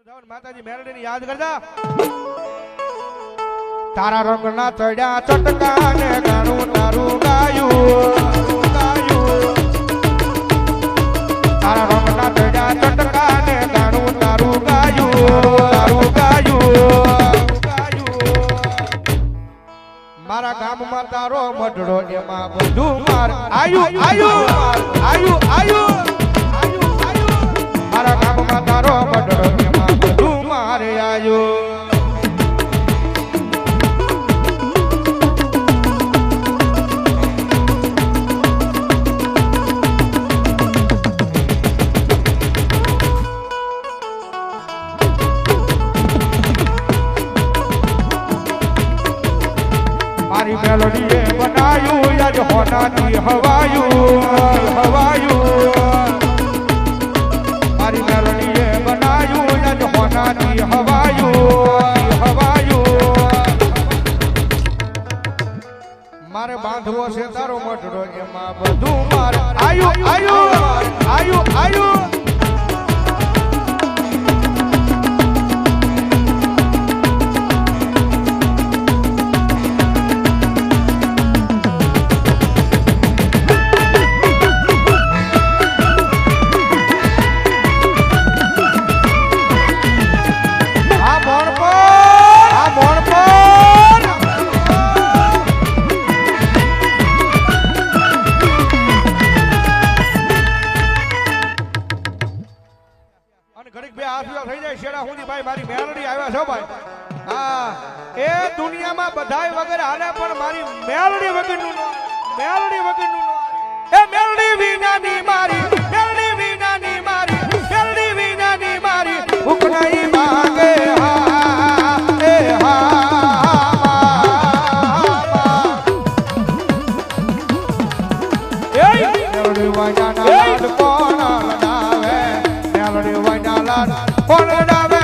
માતાજી મેલડીને યાદ કરતા તારા રંગના ચડ્યા ચટકા ને ગાણું તારું ગાયું તારા રંગના ચડ્યા ચટકા ને ગાણું તારું ગાયું મારા ગામમાં તારો મઢડો એમાં બધું માર આયુ મારા ગામમાં તારો મઢડો એમાં બધું મારે આયુ મારી મેલોડીએ બનાયું યાદ હોનાથી હવાયું મારી મેલોડીએ બનાયું યાદ હોનાથી હવાયું મારે બાંધવો છે તારો મઢડો એમાં બધું મારે આયુ મારી મેલડી આવ્યા છો ભાઈ હા એ દુનિયામાં બધાય વગર હાલે પણ મારી મેલડી વગરનું એ મેલડી વિનાની મારી ઉકનાઈ માંગે મેલડી વાજાના લાડ કોણ લડાવે મેલડી વાજાના લાડ કોણ લડાવે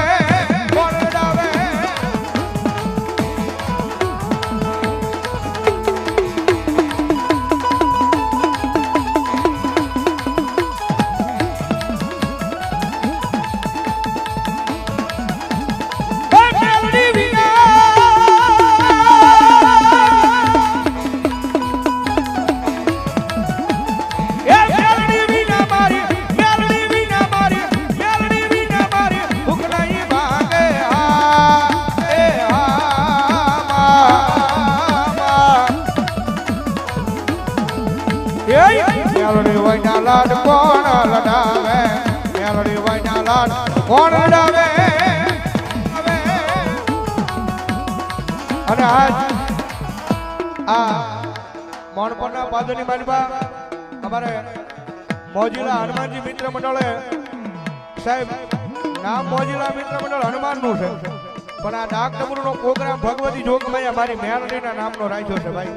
મેલડી વાયના લાડ કોણ લડાવે મેલડી વાયના લાડ કોણ લડાવે અને આજ આ મોણપરના પાદરની માનવા અમારે મોજીલા હનુમાનજી મિત્ર મંડળે સાહેબ નામ મોજીલા મિત્ર મંડળ હનુમાનનું છે પણ આ ડાક ડબરૂનો પ્રોગ્રામ ભગવતી જોગમાયા મારી મેલડીના નામનો રાખ્યો છે ભાઈ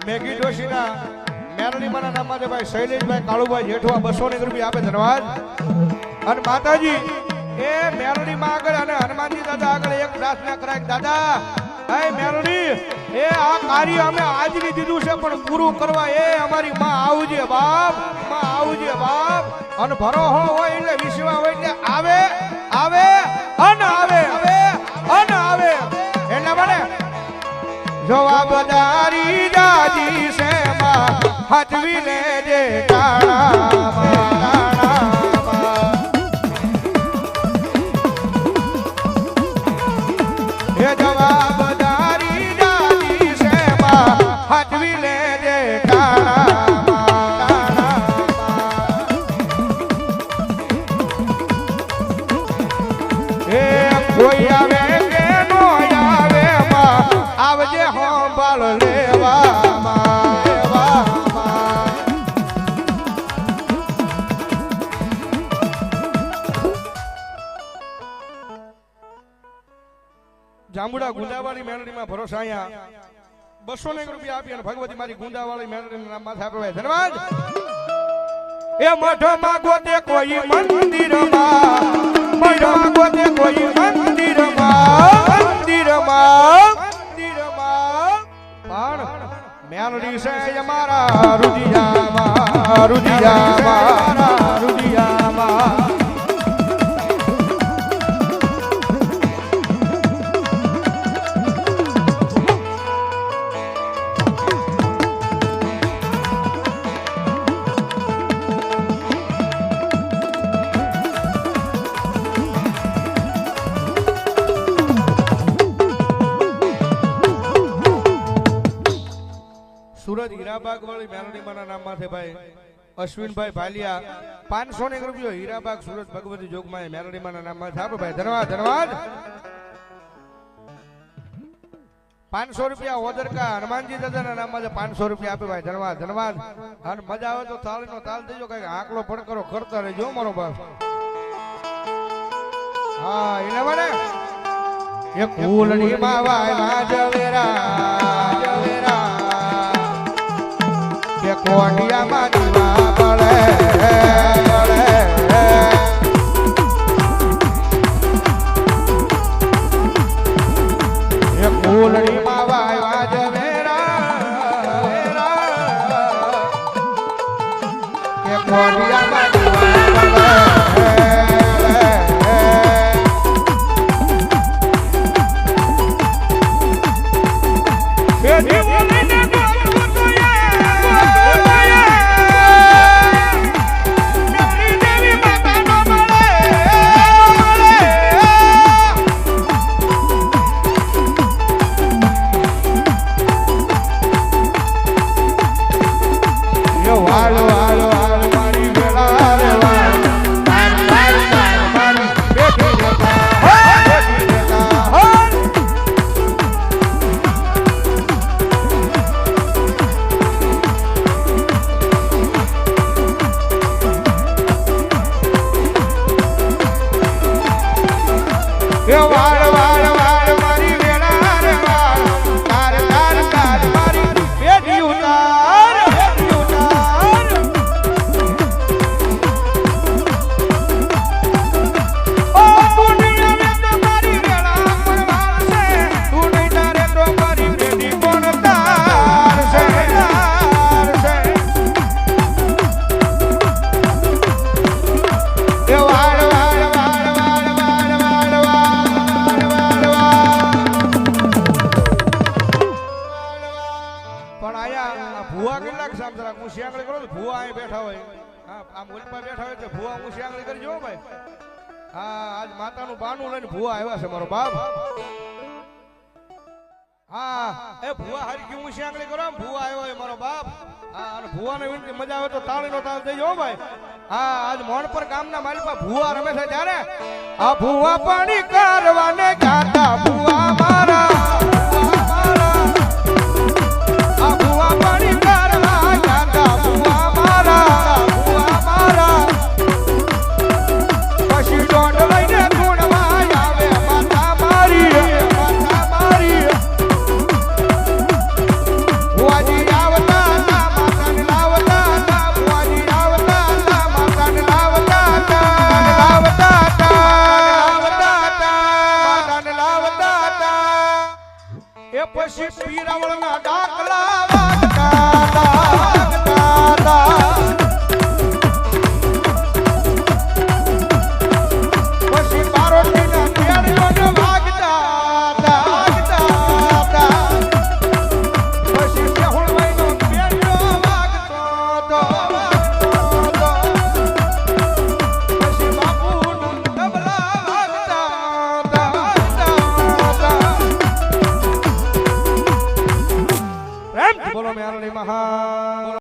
મેગી જોશીના મેરડીમાના નામ માટે ભાઈ શૈલેષભાઈ કાળુભાઈ જેઠવા 200 રૂપિયા આપે ધન્યવાદ અને માતાજી એ મેરડીમાં આગળ અને હનુમાનજી દાદા આગળ એક પ્રાર્થના કરાય દાદા હે મેરડી એ આ કાર્ય અમે આજની દીધું છે પણ પૂરું કરવા એ અમારી માં આવજે બાપ અને ભરોહો હોય એટલે વિશ્વા હોય એટલે આવે એટલે મને જવાબદારી દાદી છે માં હાથવી લેજે એ જવાબદારી દાદી છે માં હાથવી લેજે એ કોઈ આવે કે નો આવે માં આવજે હોંભાળ લેવામાં જાંબુડા ગુંદાવાળી મેલડીમાં ભરોસા અહીંયા 200 રૂપિયા આપી અને ભગવતી મારી ગુંદાવાળી મેલડીના નામ માથે આપે ધન્યવાદ એ મઠમાં ગોતે કોઈ મંદિરમાં કોઈ મંદિરમાં પણ મેલડી છે અમારા રુદિયામાં હીરાબાગ વાળી મેલડીમાના નામમાં છે ભાઈ અશ્વિનભાઈ ભાલિયા 500 રૂપિયો હીરાબાગ સુરત ભગવતી જોગમાં મેલડીમાના નામમાં છે આપો ભાઈ ધન્યવાદ ધન્યવાદ 500 રૂપિયા ઓદરકા હનુમાનજી દાદાના નામમાં 500 રૂપિયા આપે ભાઈ ધન્યવાદ ધન્યવાદ અને મજા આવે તો તાળીનો તાલ દેજો કઈ આંકલો પડકરો કરતા રહેજો મારો બાપ હા એને મને એ કુલની માવાય જવેરા જવેરા કે કોટિયા માં દીવા પડે એ કુલની માવાય જવેરા કે કોટિયા માં દીવા પડે માતાનું બાનું લઈને ભુવા આવ્યા છે મારો બાપ હા એ ભુવા હારી કે હું શ્યાંગળી કરો ભુવા આવ્યો છે મારો બાપ હા અને ભુવાને વિનંતી મજા આવે તો તાળીનો તાળ દેજો ભાઈ હા આજ મોણપર ગામના માલિકા ભુવા રમે છે ત્યારે આ ભુવા પાણી કરવાને ગાતા ભુવા મારા આ ભુવા પાણી કરવા ગાતા ભુવા મારા ભુવા મારા પછી દોડ લઈને પછી પીરાવળના ડાકલા વાગતા પછી પારોટીના કેળીઓને વાગતા પછી શેહુળભાઈનો કેળીઓ વાગતો પછી બાપુનું તબલા વાગતા બોલો મેરડી મહા